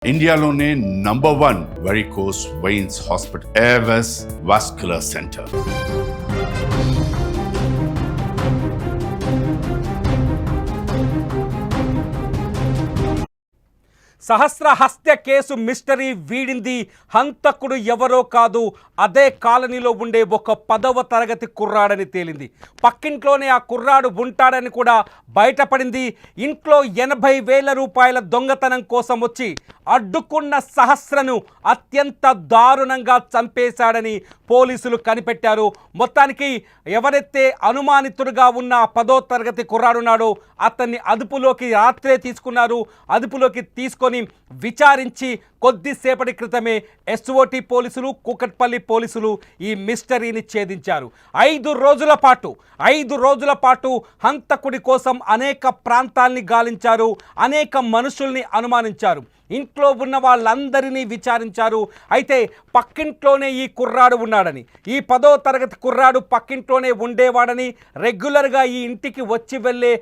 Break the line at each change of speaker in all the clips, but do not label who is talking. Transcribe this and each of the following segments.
ఇండియాలోనే #1 varicose veins hospital Avis vascular centre.
Sahasra హత్య case mystery వీడింది. హంతకుడు ఎవరో కాదు, అదే కాలనీలో ఉండే ఒక 10వ తరగతి కుర్రాడని తేలింది. పక్కింట్లోనే ఆ కుర్రాడు ఉంటాడని కూడా బయటపడింది. ఇంట్లో 80,000 రూపాయల దొంగతనం కోసం వచ్చి అడ్డుకున్న సహస్రను అత్యంత దారుణంగా చంపేశాడని పోలీసులు కనిపెట్టారు. మొత్తానికి ఎవరైతే అనుమానితుడుగా ఉన్న 10వ తరగతి కుర్రాడున్నాడో అతన్ని అదుపులోకి రాత్రే తీసుకున్నారు. అదుపులోకి తీసుకొని విచారించి కొద్దిసేపటి క్రితమే SOT పోలీసులు, కూకట్పల్లి పోలీసులు ఈ మిస్టరీని ఛేదించారు. 5 రోజుల పాటు హంతకుడి కోసం అనేక ప్రాంతాల్ని గాలించారు, అనేక మనుషుల్ని అనుమానించారు, ఇంట్లో ఉన్న వాళ్ళందరినీ విచారించారు. అయితే పక్కింట్లోనే ఈ కుర్రాడు ఉన్నాడని, ఈ 10వ తరగతి కుర్రాడు పక్కింట్లోనే ఉండేవాడని, రెగ్యులర్గా ఈ ఇంటికి వచ్చి వెళ్ళే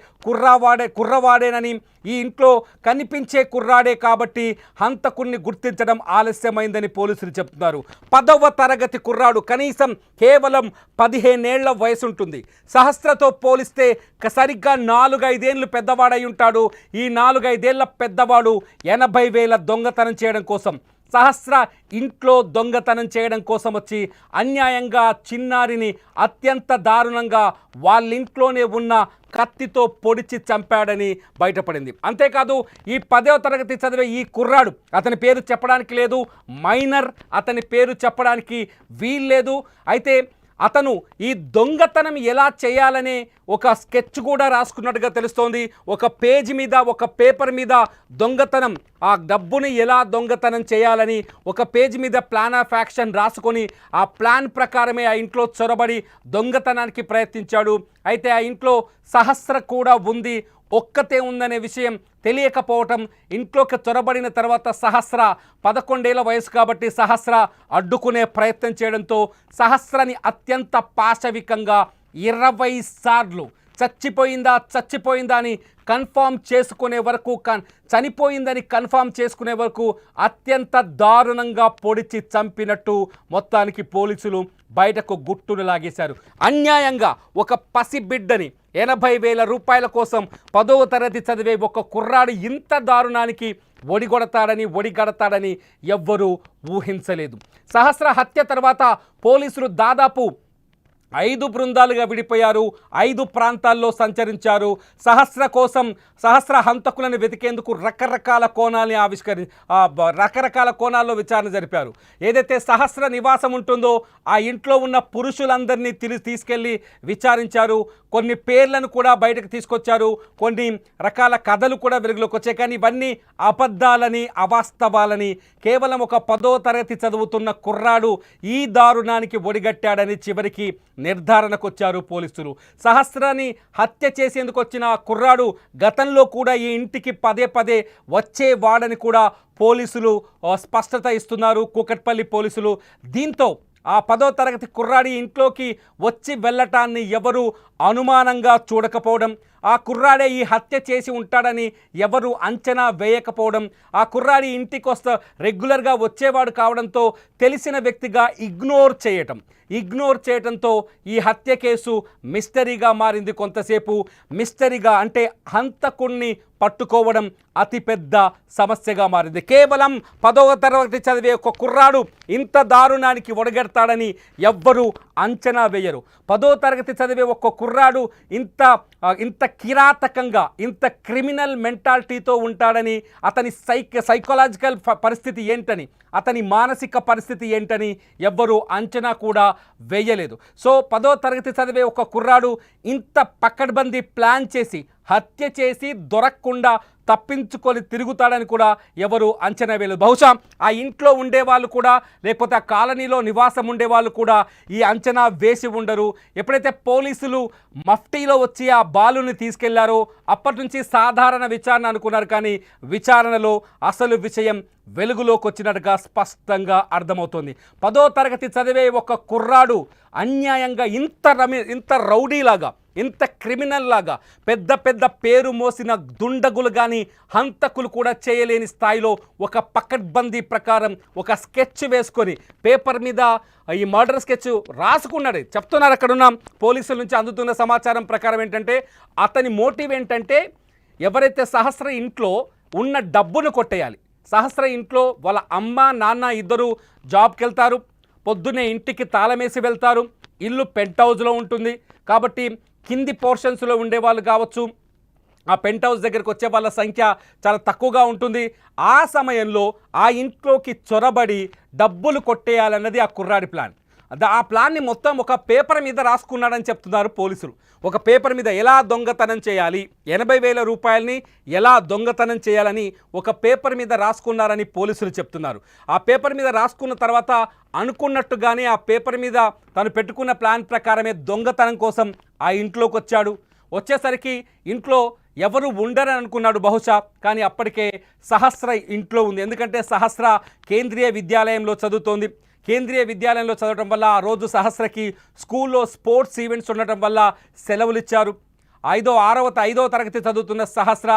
కుర్రవాడేనని, ఈ ఇంట్లో కనిపించే కుర్రాడే కాబట్టి హంతకుడిని గుర్తించడం ఆలస్యమైందని పోలీసులు చెప్తున్నారు. 10వ తరగతి కుర్రాడు కనీసం కేవలం 15 ఏళ్ల వయసు ఉంటుంది. సహస్రతో పోలిస్తే సరిగ్గా 4-5 ఏళ్ళు పెద్దవాడై ఉంటాడు. ఈ 4-5 ఏళ్ల పెద్దవాడు 80,000 దొంగతనం చేయడం కోసం, సహస్ర ఇంట్లో దొంగతనం చేయడం కోసం వచ్చి అన్యాయంగా చిన్నారిని అత్యంత దారుణంగా వాళ్ళింట్లోనే ఉన్న కత్తితో పొడిచి చంపాడని బయటపడింది. అంతేకాదు ఈ 10వ తరగతి చదివే ఈ కుర్రాడు, అతని పేరు చెప్పడానికి లేదు, మైనర్, అతని పేరు చెప్పడానికి వీల్లేదు. అయితే అతను ఈ దొంగతనం ఎలా చేయాలనే ఒక స్కెచ్ కూడా రాసుకున్నట్టుగా తెలుస్తోంది. ఒక పేజీ మీద, ఒక పేపర్ మీద దొంగతనం, ఆ డబ్బుని ఎలా దొంగతనం చేయాలని ఒక పేజీ మీద ప్లాన్ ఆఫ్ యాక్షన్ రాసుకొని ఆ ప్లాన్ ప్రకారమే ఆ ఇంట్లో చొరబడి దొంగతనానికి ప్రయత్నించాడు. అయితే ఆ ఇంట్లో సహస్ర కూడా ఉంది. ఒక్కతే ఉందనే విషయం తెలియకపోవటం, ఇంట్లోకి చొరబడిన తర్వాత సహస్ర 11 ఏళ్ల వయసు కాబట్టి సహస్ర అడ్డుకునే ప్రయత్నం చేయడంతో సహస్రని అత్యంత పాశవికంగా 20 సార్లు చచ్చిపోయిందా అని కన్ఫామ్ చేసుకునే వరకు, చనిపోయిందని కన్ఫామ్ చేసుకునే వరకు అత్యంత దారుణంగా పొడిచి చంపినట్టు మొత్తానికి పోలీసులు బయటకు గుట్టును లాగేశారు. అన్యాయంగా ఒక పసిబిడ్డని 80,000 రూపాయల కోసం 10వ తరగతి చదివే ఒక కుర్రాడు ఇంత దారుణానికి ఒడిగడతాడని ఎవ్వరూ ఊహించలేదు. సహస్ర హత్య తర్వాత పోలీసులు దాదాపు 5 బృందాలుగా విడిపోయారు. 5 ప్రాంతాల్లో సంచరించారు. సహస్ర హంతకులను వెతికేందుకు రకరకాల కోణాల్లో విచారణ జరిపారు. ఏదైతే సహస్ర నివాసం ఉంటుందో ఆ ఇంట్లో ఉన్న పురుషులందరినీ తీసుకెళ్ళి విచారించారు. కొన్ని పేర్లను కూడా బయటకు తీసుకొచ్చారు. కొన్ని రకాల కథలు కూడా వెలుగులోకి వచ్చాయి. కానీ ఇవన్నీ అబద్ధాలని, అవాస్తవాలని, కేవలం ఒక 10వ తరగతి చదువుతున్న కుర్రాడు ఈ దారుణానికి ఒడిగట్టాడని చివరికి నిర్ధారణకు వచ్చారు పోలీసులు. సహస్రాన్ని హత్య చేసేందుకు వచ్చిన కుర్రాడు గతంలో కూడా ఈ ఇంటికి పదే వచ్చేవాడని కూడా పోలీసులు స్పష్టత ఇస్తున్నారు, కూకట్పల్లి పోలీసులు. దీంతో ఆ 10వ తరగతి కుర్రాడి ఇంట్లోకి వచ్చి వెళ్ళటాన్ని ఎవరు అనుమానంగా చూడకపోవడం, ఆ కుర్రాడే ఈ హత్య చేసి ఉంటాడని ఎవరు అంచనా వేయకపోవడం, ఆ కుర్రాడి ఇంటికి రెగ్యులర్గా వచ్చేవాడు కావడంతో తెలిసిన వ్యక్తిగా ఇగ్నోర్ చేయటంతో ఈ హత్య కేసు మిస్టరీగా మారింది. కొంతసేపు మిస్టరీగా, అంటే హంతకుణ్ణి పట్టుకోవడం అతిపెద్ద సమస్యగా మారింది. కేవలం 10వ తరగతి చదివే ఒక కుర్రాడు ఇంత దారుణానికి ఒడగెడతాడని ఎవ్వరూ అంచనా వేయరు. 10వ తరగతి చదివే ఒక కుర్రాడు ఇంత కిరాతకంగా, ఇంత క్రిమినల్ మెంటాలిటీతో ఉంటాడని, అతని సైకలాజికల్ పరిస్థితి ఏంటని, అతని మానసిక పరిస్థితి ఏంటని ఎవ్వరూ అంచనా కూడా వేయలేదు. సో 10వ తరగతి చదివే ఒక కుర్రాడు ఇంత పకడ్బందీ ప్లాన్ చేసి హత్య చేసి దొరకకుండా తప్పించుకొని తిరుగుతాడని కూడా ఎవరు అంచనా వేయలేదు. బహుశా ఆ ఇంట్లో ఉండేవాళ్ళు కూడా, లేకపోతే ఆ కాలనీలో నివాసం ఉండేవాళ్ళు కూడా ఈ అంచనా వేసి ఉండరు. ఎప్పుడైతే పోలీసులు మఫ్టీలో వచ్చి ఆ బాలుని తీసుకెళ్లారో అప్పటి నుంచి సాధారణ విచారణ అనుకున్నారు. కానీ విచారణలో అసలు విషయం వెలుగులోకి వచ్చినట్టుగా స్పష్టంగా అర్థమవుతుంది. 10వ తరగతి చదివే ఒక కుర్రాడు అన్యాయంగా ఇంత రౌడీలాగా ఇంత క్రిమినల్ లాగా పెద్ద పెద్ద పేరు మోసిన దుండగులు కానీ హంతకులు కూడా చేయలేని స్థాయిలో ఒక పకడ్బందీ ప్రకారం ఒక స్కెచ్ వేసుకొని పేపర్ మీద ఈ మర్డర్ స్కెచ్ రాసుకున్నాడు. చెప్తున్నారు అక్కడున్న పోలీసుల నుంచి అందుతున్న సమాచారం ప్రకారం ఏంటంటే అతని మోటివ్ ఏంటంటే ఎవరైతే సహస్ర ఇంట్లో ఉన్న డబ్బును కొట్టేయాలి. సహస్ర ఇంట్లో వాళ్ళ అమ్మ నాన్న ఇద్దరు జాబ్కి వెళ్తారు, పొద్దున్నే ఇంటికి తాళమేసి వెళ్తారు, ఇల్లు పెంట్ హౌస్లో ఉంటుంది కాబట్టి కింది పోర్షన్స్లో ఉండేవాళ్ళు కావచ్చు, ఆ పెంట్ హౌస్ దగ్గరికి వచ్చే వాళ్ళ సంఖ్య చాలా తక్కువగా ఉంటుంది. ఆ సమయంలో ఆ ఇంట్లోకి చొరబడి డబ్బులు కొట్టేయాలన్నది ఆ కుర్రాడి ప్లాన్. ఆ ప్లాన్ని మొత్తం ఒక పేపర్ మీద రాసుకున్నాడని చెప్తున్నారు పోలీసులు. ఒక పేపర్ మీద ఎలా దొంగతనం చేయాలి, 80,000 రూపాయలని ఎలా దొంగతనం చేయాలని ఒక పేపర్ మీద రాసుకున్నారని పోలీసులు చెప్తున్నారు. ఆ పేపర్ మీద రాసుకున్న తర్వాత అనుకున్నట్టుగానే ఆ పేపర్ మీద తను పెట్టుకున్న ప్లాన్ ప్రకారమే దొంగతనం కోసం ఆ ఇంట్లోకి వచ్చాడు. వచ్చేసరికి ఇంట్లో ఎవరు ఉండరని అనుకున్నాడు బహుశా, కానీ అప్పటికే సహస్ర ఇంట్లో ఉంది. ఎందుకంటే సహస్ర కేంద్రీయ విద్యాలయంలో చదువుతోంది. కేంద్రీయ విద్యాలయంలో చదవడం వల్ల ఆ రోజు సహస్రకి స్కూల్లో స్పోర్ట్స్ ఈవెంట్స్ ఉండటం వల్ల సెలవులు ఇచ్చారు. 5వ తరగతి చదువుతున్న సహస్ర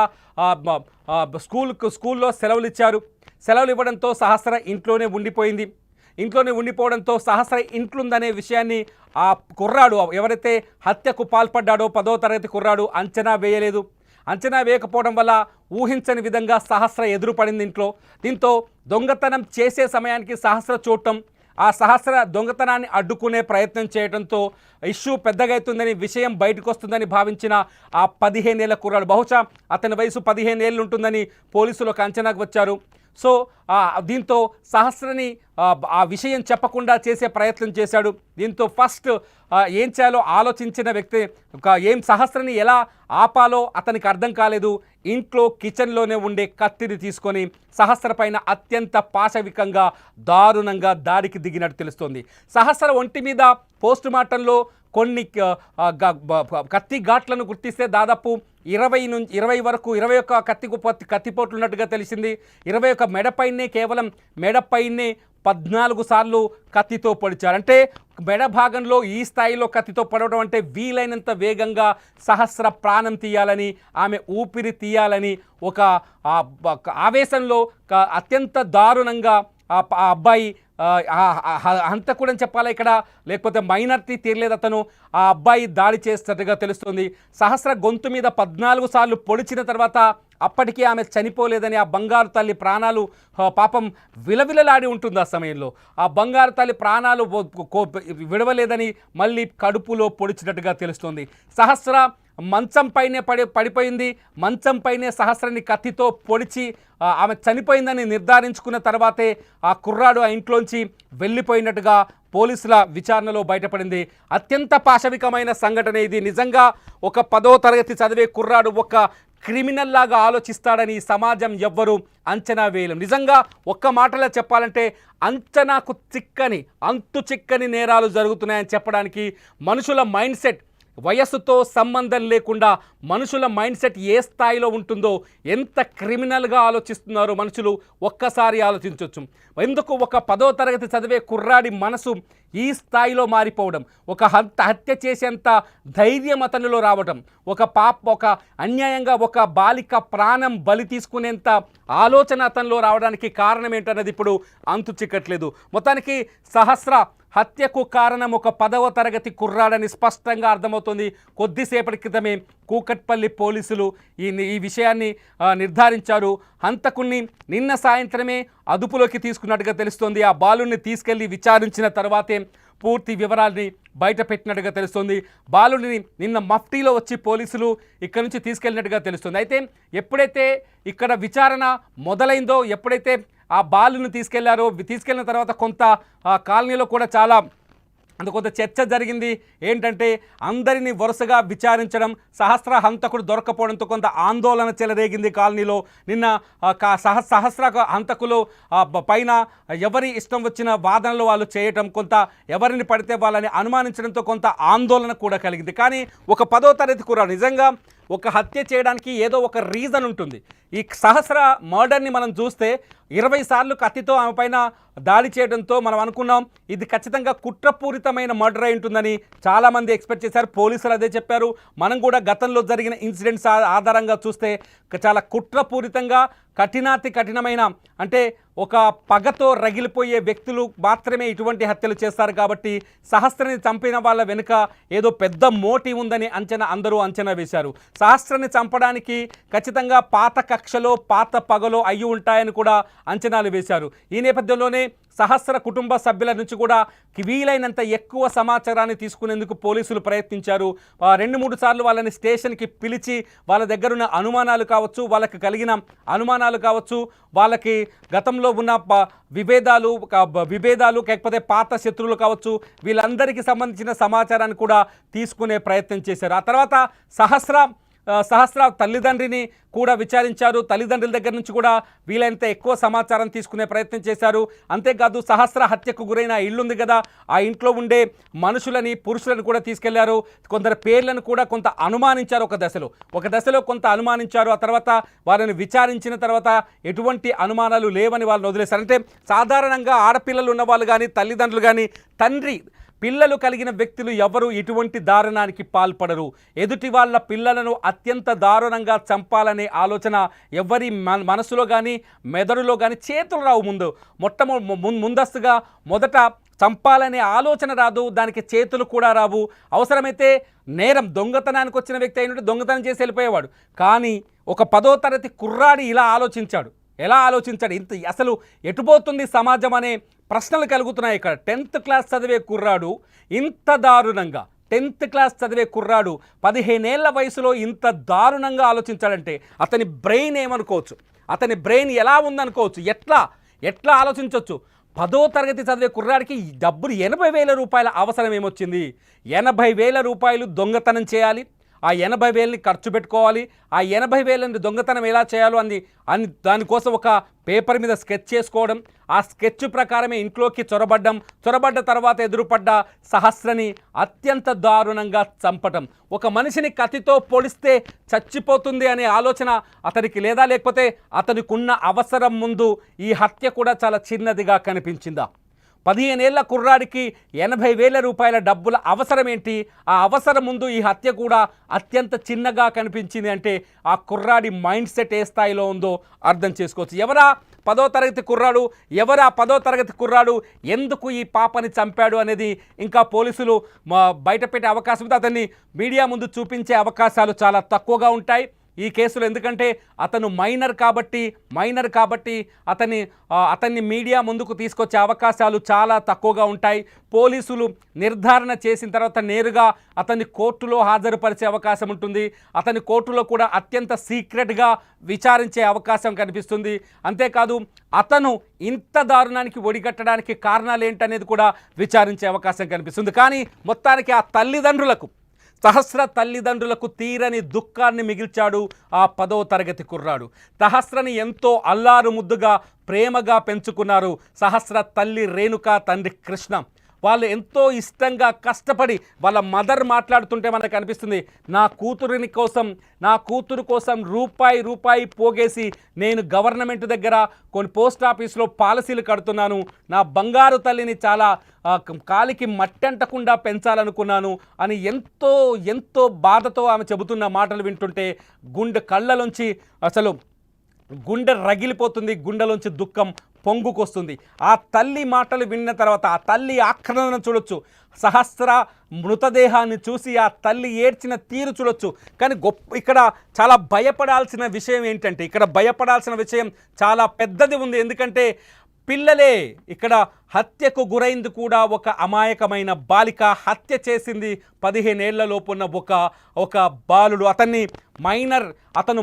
స్కూల్లో సెలవులు ఇచ్చారు. సెలవులు ఇవ్వడంతో సహస్ర ఇంట్లోనే ఉండిపోయింది. ఇంట్లోనే ఉండిపోవడంతో సహస్ర ఇంట్లుందనే విషయాన్ని ఆ కుర్రాడు ఎవరైతే హత్యకు పాల్పడ్డాడో 10వ తరగతి కుర్రాడు అంచనా వేయలేదు. అంచనా వేయకపోవడం వల్ల ఊహించని విధంగా సహస్ర ఎదురుపడింది ఇంట్లో. దీంతో దొంగతనం చేసే సమయానికి సహస్ర చూడటం, ఆ సహస్ర దొంగతనాన్ని అడ్డుకునే ప్రయత్నం చేయడంతో ఇష్యూ పెద్దగా అవుతుందని, విషయం బయటకు వస్తుందని భావించిన ఆ 15 ఏళ్ల కుర్రాడు, బహుశా అతని వయసు 15 ఏళ్ళు ఉంటుందని పోలీసులు ఒక అంచనాకు వచ్చారు. సో దీంతో సహస్రని ఆ విషయం చెప్పకుండా చేసే ప్రయత్నం చేశాడు. దీంతో ఫస్ట్ ఏం చేయాలో ఆలోచించిన వ్యక్తి ఏం సహస్రని ఎలా ఆపాలో అతనికి అర్థం కాలేదు. ఇంట్లో కిచెన్లోనే ఉండే కత్తిని తీసుకొని సహస్ర పైన అత్యంత పాశవికంగా దారుణంగా దాడికి దిగినట్టు తెలుస్తోంది. సహస్ర ఒంటి మీద పోస్ట్ మార్టంలో కొన్ని కత్తి ఘాట్లను గుర్తిస్తే దాదాపు 20 వరకు 21 కత్తిపోట్లు ఉన్నట్టుగా తెలిసింది. 21 మెడపైనే, కేవలం మెడపైనే 14 సార్లు కత్తితో పొడిచారు. అంటే మెడ భాగంలో ఈ స్థాయిలో కత్తితో పొడవడం అంటే వీలైనంత వేగంగా సహస్ర ప్రాణం తీయాలని, ఆమె ఊపిరి తీయాలని ఒక ఆవేశంలో అత్యంత దారుణంగా ఆ అబ్బాయి హంతకుడని చెప్పాలా ఇక్కడ, లేకపోతే మైనారిటీ తీరలేదు అతను, ఆ అబ్బాయి దాడి చేస్తున్నట్టుగా తెలుస్తుంది. సహస్ర గొంతు మీద 14 సార్లు పొడిచిన తర్వాత అప్పటికీ ఆమె చనిపోలేదని, ఆ బంగారు తల్లి ప్రాణాలు పాపం విలవిలలాడి ఉంటుంది. ఆ సమయంలో ఆ బంగారు తల్లి ప్రాణాలు విడవలేదని మళ్ళీ కడుపులో పొడిచినట్టుగా తెలుస్తుంది. సహస్ర మంచం పైనే పడిపోయింది. మంచం పైనే సహస్రని కత్తితో పొడిచి ఆమె చనిపోయిందని నిర్ధారించుకున్న తర్వాతే ఆ కుర్రాడు ఆ ఇంట్లోంచి వెళ్ళిపోయినట్టుగా పోలీసుల విచారణలో బయటపడింది. అత్యంత పాశవికమైన సంఘటన ఇది. నిజంగా ఒక 10వ తరగతి చదివే కుర్రాడు ఒక క్రిమినల్ లాగా ఆలోచిస్తాడని సమాజం ఎవ్వరూ అంచనా వేయలేం. నిజంగా ఒక్క మాటలో చెప్పాలంటే అంచనాకు అంతు చిక్కని నేరాలు జరుగుతున్నాయని చెప్పడానికి మనుషుల మైండ్ సెట్, వయస్సుతో సంబంధం లేకుండా మనుషుల మైండ్ సెట్ ఏ స్థాయిలో ఉంటుందో, ఎంత క్రిమినల్గా ఆలోచిస్తున్నారో మనుషులు ఒక్కసారి ఆలోచించవచ్చు. ఎందుకు ఒక 10వ తరగతి చదివే కుర్రాడి మనసు ఈ స్థాయిలో మారిపోవడం, ఒక హత్య చేసేంత ధైర్యం అతనిలో రావడం, ఒక అన్యాయంగా ఒక బాలిక ప్రాణం బలి తీసుకునేంత ఆలోచన అతనిలో రావడానికి కారణం ఏంటన్నది ఇప్పుడు అంతు చిక్కట్లేదు. మొత్తానికి సహస్ర హత్యకు కారణం ఒక 10వ తరగతి కుర్రాడని స్పష్టంగా అర్థమవుతుంది. కొద్దిసేపటి క్రితమే కూకట్పల్లి పోలీసులు ఈ విషయాన్ని నిర్ధారించారు. హంతకుణ్ణి నిన్న సాయంత్రమే అదుపులోకి తీసుకున్నట్టుగా తెలుస్తోంది. ఆ బాలుని తీసుకెళ్లి విచారించిన తర్వాతే పూర్తి వివరాల్ని బయట పెట్టినట్టుగా తెలుస్తుంది. బాలుని నిన్న మఫ్టీలో వచ్చి పోలీసులు ఇక్కడ నుంచి తీసుకెళ్ళినట్టుగా తెలుస్తుంది. అయితే ఎప్పుడైతే ఇక్కడ విచారణ మొదలైందో, ఎప్పుడైతే ఆ బాలుని తీసుకెళ్లిన తర్వాత కొంత కాలనీలో కూడా కొంత చర్చ జరిగింది. ఏంటంటే అందరినీ వరుసగా విచారించడం, సహస్ర హంతకుడు దొరకపోవడంతో కొంత ఆందోళన చెలరేగింది కాలనీలో. నిన్న సహస్ర హంతకులు పైన ఎవరి ఇష్టం వచ్చిన వాదనలు వాళ్ళు చేయటం, కొంత ఎవరిని పడితే వాళ్ళని అనుమానించడంతో కొంత ఆందోళన కూడా కలిగింది. కానీ ఒక 10వ తరగతి కుర్రాడు, నిజంగా ఒక హత్య చేయడానికి ఏదో ఒక రీజన్ ఉంటుంది. ఈ సహస్ర మర్డర్ని మనం చూస్తే 20 సార్లు కత్తితో ఆమె పైన దాడి చేయడంతో మనం అనుకున్నాం ఇది ఖచ్చితంగా కుట్రపూరితమైన మర్డర్ అయి ఉంటుందని చాలామంది ఎక్స్పెక్ట్ చేశారు. పోలీసులు అదే చెప్పారు. మనం కూడా గతంలో జరిగిన ఇన్సిడెంట్స్ ఆధారంగా చూస్తే చాలా కుట్రపూరితంగా కఠినాతి కఠినమైన అంటే ఒక పగతో రగిలిపోయే వ్యక్తులు మాత్రమే ఇటువంటి హత్యలు చేస్తారు. కాబట్టి సహస్రని చంపిన వాళ్ళ వెనుక ఏదో పెద్ద మోటివ్ ఉందని అందరూ అంచనా వేశారు. సహస్రని చంపడానికి ఖచ్చితంగా పాత కక్షలో పాత పగలో అయ్యి ఉంటాయని కూడా అంచనాలు వేశారు. ఈ నేపథ్యంలోనే సహస్ర కుటుంబ సభ్యుల నుంచి కూడా వీలైనంత ఎక్కువ సమాచారాన్ని తీసుకునేందుకు పోలీసులు ప్రయత్నించారు. 2-3 సార్లు వాళ్ళని స్టేషన్కి పిలిచి వాళ్ళ దగ్గరున్న అనుమానాలు కావచ్చు, వాళ్ళకి కలిగిన అనుమానాలు కావచ్చు, వాళ్ళకి గతంలో ఉన్న విభేదాలు లేకపోతే పాత శత్రువులు కావచ్చు, వీళ్ళందరికీ సంబంధించిన సమాచారాన్ని కూడా తీసుకునే ప్రయత్నం చేశారు. ఆ తర్వాత సహస్ర తల్లిదండ్రిని కూడా విచారించారు. తల్లిదండ్రుల దగ్గర నుంచి కూడా వీలైనంత ఎక్కువ సమాచారం తీసుకునే ప్రయత్నం చేశారు. అంతేకాదు సహస్ర హత్యకు గురైన ఇల్లు ఉంది కదా, ఆ ఇంట్లో ఉండే మనుషులని పురుషులను కూడా తీసుకెళ్లారు. కొందరు పేర్లను కూడా కొంత అనుమానించారు. ఒక దశలో కొంత అనుమానించారు. ఆ తర్వాత వారిని విచారించిన తర్వాత ఎటువంటి అనుమానాలు లేవని వాళ్ళని వదిలేశారు. అంటే సాధారణంగా ఆడపిల్లలు ఉన్న వాళ్ళు కానీ తల్లిదండ్రులు కానీ పిల్లలు కలిగిన వ్యక్తులు ఎవరు ఇటువంటి దారుణానికి పాల్పడరు. ఎదుటి వాళ్ళ పిల్లలను అత్యంత దారుణంగా చంపాలనే ఆలోచన ఎవరి మనసులో కానీ మెదడులో కానీ చేతులు రావు. ముందస్తుగా మొదట చంపాలనే ఆలోచన రాదు, దానికి చేతులు కూడా రావు. అవసరమైతే దొంగతనానికి వచ్చిన వ్యక్తి అయినట్టు దొంగతనం చేసి వెళ్ళిపోయేవాడు. కానీ ఒక 10వ తరగతి కుర్రాడి ఎలా ఆలోచించాడు ఇంత అసలు ఎటుపోతుంది సమాజం అనే ప్రశ్నలు కలుగుతున్నాయి. ఇక్కడ 10th క్లాస్ చదివే కుర్రాడు ఇంత దారుణంగా 10th క్లాస్ చదివే కుర్రాడు 15 ఏళ్ల వయసులో ఇంత దారుణంగా ఆలోచించాడంటే అతని బ్రెయిన్ ఏమనుకోవచ్చు, అతని బ్రెయిన్ ఎలా ఉందనుకోవచ్చు, ఎట్లా ఆలోచించవచ్చు. 10వ తరగతి చదివే కుర్రాడికి డబ్బులు 80,000 రూపాయల అవసరం ఏమొచ్చింది? 80,000 రూపాయలు దొంగతనం చేయాలి, ఆ 80,000ని ఖర్చు పెట్టుకోవాలి. ఆ 80,000ని దొంగతనం ఎలా చేయాలో దానికోసం ఒక పేపర్ మీద స్కెచ్ చేసుకోవడం, ఆ స్కెచ్ ప్రకారమే ఇంట్లోకి చొరబడ్డ తర్వాత ఎదురుపడ్డ సహస్రని అత్యంత దారుణంగా చంపటం. ఒక మనిషిని కత్తితో పొడిస్తే చచ్చిపోతుంది అనే ఆలోచన అతనికి లేదా, లేకపోతే అతనికి ఉన్న అవసరం ముందు ఈ హత్య కూడా చాలా చిన్నదిగా కనిపించిందా? 15 ఏళ్ల కుర్రాడికి 80,000 రూపాయల డబ్బుల అవసరం ఏంటి? ఆ అవసరం ముందు ఈ హత్య కూడా అత్యంత చిన్నగా కనిపించింది అంటే ఆ కుర్రాడి మైండ్ సెట్ ఏ స్థాయిలో ఉందో అర్థం చేసుకోవచ్చు. ఎవరా 10వ తరగతి కుర్రాడు ఎందుకు ఈ పాపని చంపాడు అనేది ఇంకా పోలీసులు బయటపెట్టే అవకాశం ఉంది. అతన్ని మీడియా ముందు చూపించే అవకాశాలు చాలా తక్కువగా ఉంటాయి ఈ కేసులో. ఎందుకంటే అతను మైనర్ కాబట్టి అతన్ని మీడియా ముందుకు తీసుకొచ్చే అవకాశాలు చాలా తక్కువగా ఉంటాయి. పోలీసులు నిర్ధారణ చేసిన తర్వాత నేరుగా అతన్ని కోర్టులో హాజరుపరిచే అవకాశం ఉంటుంది. అతని కోర్టులో కూడా అత్యంత సీక్రెట్గా విచారించే అవకాశం కనిపిస్తుంది. అంతేకాదు అతను ఇంత దారుణానికి ఒడిగట్టడానికి కారణాలు ఏంటనేది కూడా విచారించే అవకాశం కనిపిస్తుంది. కానీ మొత్తానికి సహస్ర తల్లిదండ్రులకు తీరని దుఃఖాన్ని మిగిల్చాడు ఆ 10వ తరగతి కుర్రాడు. సహస్రని ఎంతో అల్లారు ముద్దుగా ప్రేమగా పెంచుకున్నారు సహస్ర తల్లి రేణుక, తండ్రి కృష్ణ. వాళ్ళు ఎంతో ఇష్టంగా కష్టపడి వాళ్ళ మదర్ మాట్లాడుతుంటే మనకు అనిపిస్తుంది, నా కూతురు కోసం రూపాయి పోగేసి నేను గవర్నమెంట్ దగ్గర కొన్ని పోస్ట్ ఆఫీస్లో పాలసీలు కడుతున్నాను, నా బంగారు తల్లిని చాలా కాలికి మట్టంటకుండా పెంచాలనుకున్నాను అని ఎంతో బాధతో ఆమె చెబుతున్న మాటలు వింటుంటే కళ్ళలోంచి అసలు గుండె రగిలిపోతుంది, గుండెలోంచి దుఃఖం పొంగుకొస్తుంది. ఆ తల్లి మాటలు విన్న తర్వాత ఆ తల్లి ఆక్రందన చూడొచ్చు, సహస్ర మృతదేహాన్ని చూసి ఆ తల్లి ఏడ్చిన తీరు చూడొచ్చు. కానీ ఇక్కడ చాలా భయపడాల్సిన విషయం ఏంటంటే, ఇక్కడ భయపడాల్సిన విషయం చాలా పెద్దది ఉంది. ఎందుకంటే పిల్లలే ఇక్కడ హత్యకు గురైంది కూడా ఒక అమాయకమైన బాలిక, హత్య చేసింది 15 ఏళ్ల లోపున్న ఒక బాలుడు. అతను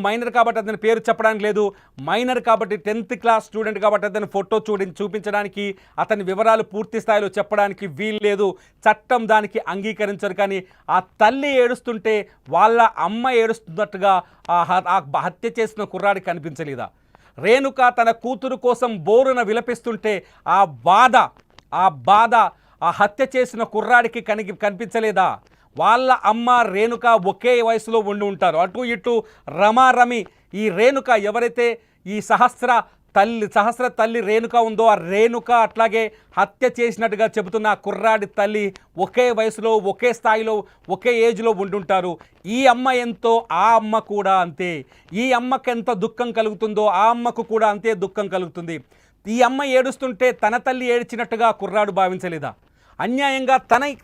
మైనర్ కాబట్టి అతని పేరు చెప్పడానికి లేదు, మైనర్ కాబట్టి 10th క్లాస్ స్టూడెంట్ కాబట్టి అతని ఫోటో చూపించడానికి, అతని వివరాలు పూర్తి స్థాయిలో చెప్పడానికి వీలు లేదు, చట్టం దానికి అంగీకరించరు. కానీ ఆ తల్లి ఏడుస్తుంటే వాళ్ళ అమ్మ ఏడుస్తున్నట్టుగా ఆ హత్య చేసిన కుర్రాడికి కనిపించలేదా? రేణుక తన కూతురు కోసం బోరున విలపిస్తుంటే ఆ బాధ ఆ హత్య చేసిన కుర్రాడికి కనిపించలేదా? వాళ్ళ అమ్మ రేణుక ఒకే వయసులో ఉండి ఉంటారు. అటు ఇటు రమారమి ఈ రేణుక ఎవరైతే ఈ సహస్ర తల్లి రేణుక ఉందో ఆ రేణుక అట్లాగే హత్య చేసినట్టుగా చెబుతున్న ఆ కుర్రాడి తల్లి ఒకే వయసులో ఒకే స్థాయిలో ఒకే ఏజ్లో ఉండుంటారు. ఈ అమ్మ ఎంతో ఆ అమ్మ కూడా అంతే. ఈ అమ్మకు ఎంత దుఃఖం కలుగుతుందో ఆ అమ్మకు కూడా అంతే దుఃఖం కలుగుతుంది. ఈ అమ్మ ఏడుస్తుంటే తన తల్లి ఏడ్చినట్టుగా కుర్రాడు భావించలేదా? అన్యాయంగా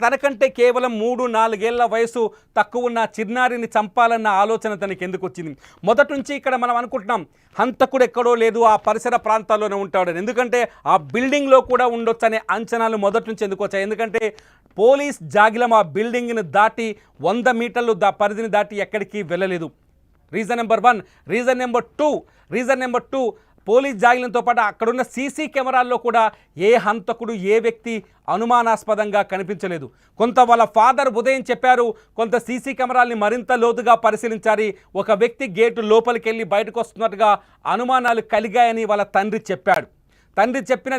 తనకంటే కేవలం 3-4 ఏళ్ల వయసు తక్కువ ఉన్న చిన్నారిని చంపాలన్న ఆలోచన తనకి ఎందుకు వచ్చింది? మొదటి నుంచి ఇక్కడ మనం అనుకుంటున్నాం హంతకుడు ఎక్కడో లేదు, ఆ పరిసర ప్రాంతాల్లోనే ఉంటాడని. ఎందుకంటే ఆ బిల్డింగ్లో కూడా ఉండొచ్చు అనే అంచనాలు మొదటి నుంచి ఎందుకు వచ్చాయి? ఎందుకంటే పోలీస్ జాగిలం ఆ బిల్డింగ్ని దాటి 100 మీటర్లు పరిధిని దాటి ఎక్కడికి వెళ్ళలేదు. Reason number 1. Reason number 2 police జాగిలంతో పాటు అక్కడున్న సీసీ కెమెరాల్లో కూడా ఏ హంతకుడు ఏ వ్యక్తి అనుమానాస్పదంగా కనిపించలేదు. కొంత వాళ్ళ ఫాదర్ ఉదయం చెప్పారు, కొంత సీసీ కెమెరాల్ని మరింత లోతుగా పరిశీలించాలి, ఒక వ్యక్తి గేటు లోపలికి వెళ్ళి బయటకు వస్తున్నట్టుగా అనుమానాలు కలిగాయని వాళ్ళ తండ్రి చెప్పాడు. తండ్రి చెప్పిన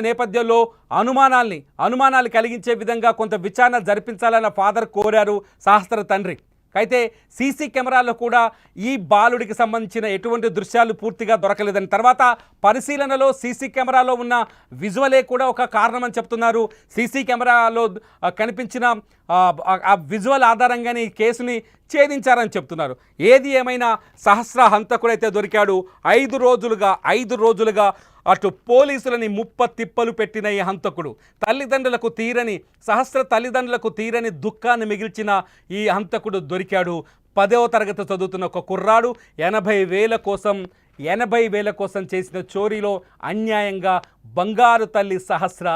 నేపథ్యంలో అనుమానాలు కలిగించే విధంగా కొంత విచారణ జరిపించాలన్న ఫాదర్ కోరారు సహస్ర తండ్రి. అయితే సీసీ కెమెరాల్లో కూడా ఈ బాలుడికి సంబంధించిన ఎటువంటి దృశ్యాలు పూర్తిగా దొరకలేదని, తర్వాత పరిశీలనలో సీసీ కెమెరాలో ఉన్న విజువలే కూడా ఒక కారణమని చెప్తున్నారు. సీసీ కెమెరాలో కనిపించిన ఆ విజువల్ ఆధారంగానే ఈ కేసుని ఛేదించారని చెప్తున్నారు. ఏది ఏమైనా సహస్ర హంతకుడైతే దొరికాడు. 5 రోజులుగా అటు పోలీసులని తిప్పలు పెట్టిన ఈ హంతకుడు సహస్ర తల్లిదండ్రులకు తీరని దుఃఖాన్ని మిగిల్చిన ఈ హంతకుడు దొరికాడు. 10వ తరగతి చదువుతున్న ఒక కుర్రాడు 80,000 కోసం చేసిన చోరీలో అన్యాయంగా బంగారు తల్లి సహస్ర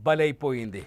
బలైపోయింది.